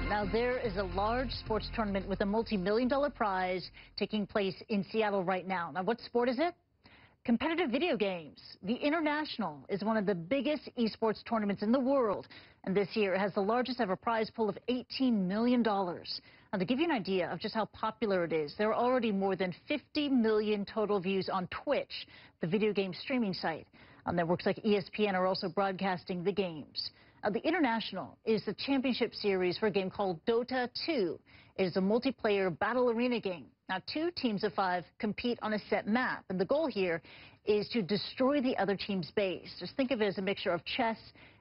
Now, there is a large sports tournament with a multi-million-dollar prize taking place in Seattle right now. Now, what sport is it? Competitive video games. The International is one of the biggest esports tournaments in the world, and this year it has the largest ever prize pool of $18 million. Now, to give you an idea of just how popular it is, there are already more than 50 million total views on Twitch, the video game streaming site. Networks like ESPN are also broadcasting the games. The International is the championship series for a game called Dota 2. It is a multiplayer battle arena game. Now, 2 teams of 5 compete on a set map, and the goal here is to destroy the other team's base. Just think of it as a mixture of chess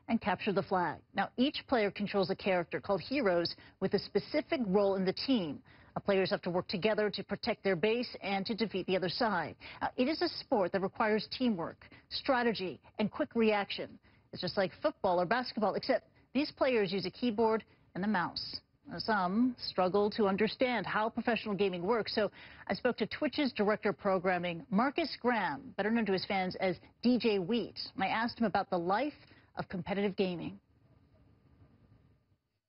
and capture the flag. Now, each player controls a character called heroes with a specific role in the team. Players have to work together to protect their base and to defeat the other side. It is a sport that requires teamwork, strategy, and quick reaction. It's just like football or basketball, except these players use a keyboard and a mouse. Some struggle to understand how professional gaming works, so I spoke to Twitch's director of programming, Marcus Graham, better known to his fans as DJ Wheat. I asked him about the life of competitive gaming.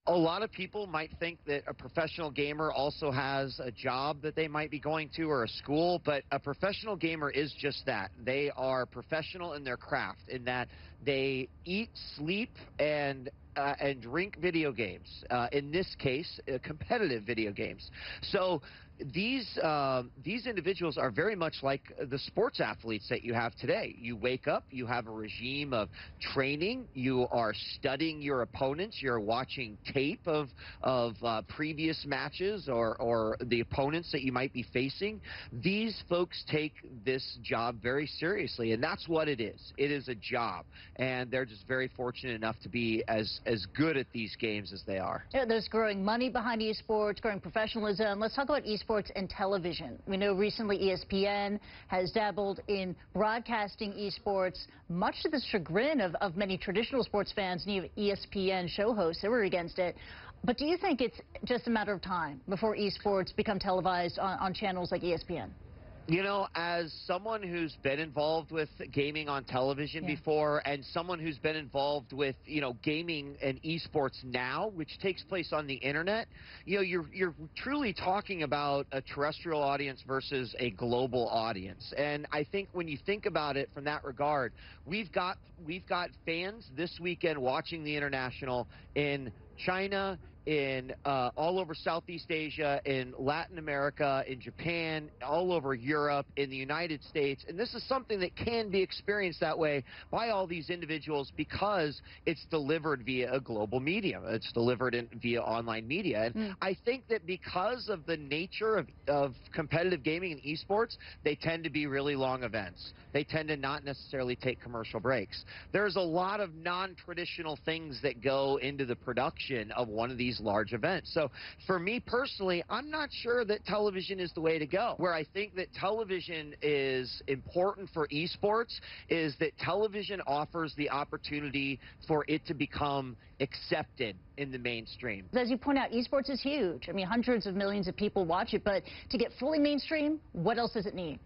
A lot of people might think that a professional gamer also has a job that they might be going to or a school, but a professional gamer is just that. They are professional in their craft in that they eat, sleep, and drink video games. In this case, competitive video games. So these individuals are very much like the sports athletes that you have today. You wake up, you have a regime of training, you are studying your opponents, you're watching tape of previous matches or the opponents that you might be facing. These folks take this job very seriously, and that's what it is. It is a job, and they're just very fortunate enough to be as good at these games as they are. Yeah, there's growing money behind esports, growing professionalism. Let's talk about esports and television. We know recently ESPN has dabbled in broadcasting esports, much to the chagrin of many traditional sports fans and ESPN show hosts who were against it. But do you think it's just a matter of time before esports become televised on channels like ESPN? You know, as someone who's been involved with gaming on television before, and someone who's been involved with, gaming and esports now, which takes place on the internet, you're truly talking about a terrestrial audience versus a global audience. And I think when you think about it from that regard, we've got fans this weekend watching the International in China, in all over Southeast Asia, in Latin America, in Japan, all over Europe, in the United States. And this is something that can be experienced that way by all these individuals because it's delivered via a global medium. It's delivered via online media. And I think that because of the nature of competitive gaming and esports, they tend to be really long events. They tend to not necessarily take commercial breaks. There's a lot of non-traditional things that go into the production of one of these large events. So for me personally, I'm not sure that television is the way to go. Where I think that television is important for esports is that television offers the opportunity for it to become accepted in the mainstream. As you point out, esports is huge. I mean, hundreds of millions of people watch it, but to get fully mainstream, what else does it need?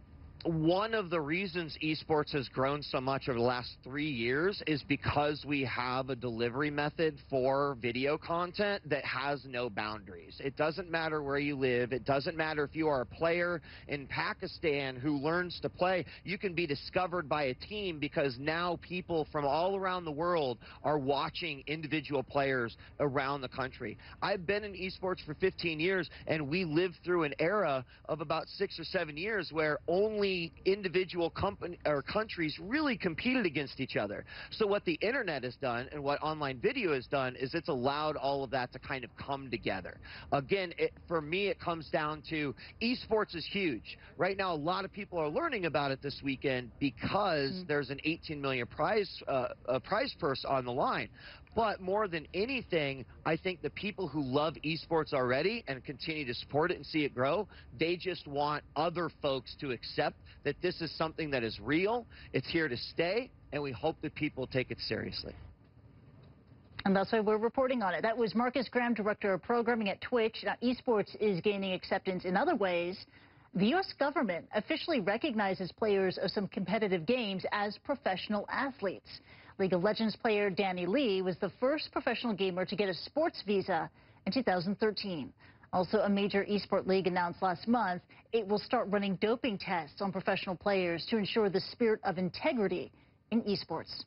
One of the reasons esports has grown so much over the last 3 years is because we have a delivery method for video content that has no boundaries. It doesn't matter where you live. It doesn't matter if you are a player in Pakistan who learns to play. You can be discovered by a team because now people from all around the world are watching individual players around the country. I've been in esports for 15 years, and we lived through an era of about 6 or 7 years where only individual countries really competed against each other. So what the internet has done and what online video has done is it's allowed all of that to kind of come together. Again, for me, it comes down to esports is huge. Right now, a lot of people are learning about it this weekend because there's an $18 million prize purse on the line. But more than anything, I think the people who love esports already and continue to support it and see it grow, they just want other folks to accept that this is something that is real, it's here to stay, and we hope that people take it seriously. And that's why we're reporting on it. That was Marcus Graham, Director of Programming at Twitch. Now, esports is gaining acceptance in other ways. The U.S. government officially recognizes players of some competitive games as professional athletes. League of Legends player Danny Lee was the first professional gamer to get a sports visa in 2013. Also, a major esport league announced last month it will start running doping tests on professional players to ensure the spirit of integrity in esports.